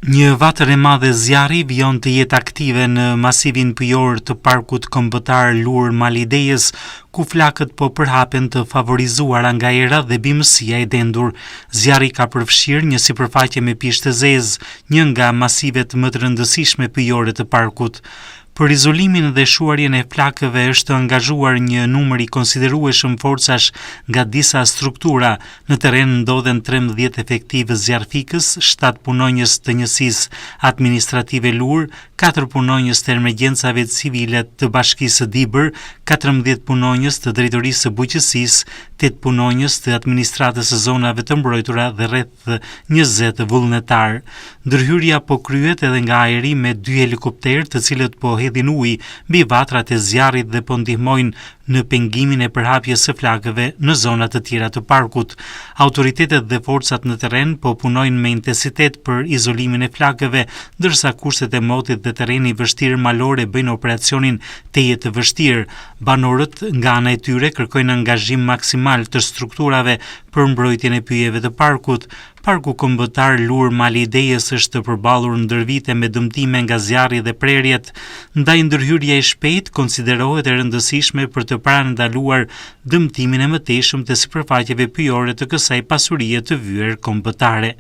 Një vatër e madhe zjarri vijon të jetë aktive në masivin pyjor të parkut kombëtar Lur Malidejës, ku flakët po përhapen të favorizuara nga era dhe bimësia e dendur. Zjarri ka përfshirë një sipërfaqe me pishë të zezë, një nga masivet më të rëndësishme pyjore të parkut. Për izolimin dhe shuarjen e flakëve është angazhuar një numër i konsiderueshëm forcash nga disa struktura. Në terren ndodhen 13 efektiv zjarrfikës, 7 punonjës të njësisë administrative Lur, 4 punonjës të emergjencave civile të bashkisë Dibër, 14 punonjës të drejtorisë së bujqësisë, 8 punonjës të administratës së zonave të mbrojtura dhe rreth 20 vullnetar. Ndërhyrja po kryhet edhe nga ajri me 2 helikopterë të cilët po hedhin ujë mbi vatrat e zjarrit dhe po ndihmojnë në pengimin e përhapjes së flakëve në zona të tjera të parkut. Autoritetet dhe forcat në terren po punojnë me intensitet për izolimin e flakëve, ndërsa kushtet e motit dhe terreni i vështirë malore bëjnë operacionin teje të vështirë. Banorët nga ana e tyre kërkojnë angazhim maksimal të strukturave për mbrojtjen e pyjeve të parkut. Parku kombëtar Lur Malidejës është përballur ndër vite me dëmtime nga zjarri dhe prerjet, ndaj ndërhyrja e shpejtë konsiderohet e rëndësishme për të parandaluar dëmtimin e mëtejshëm të sipërfaqeve pyjore të kësaj pasurie të vyer kombëtare.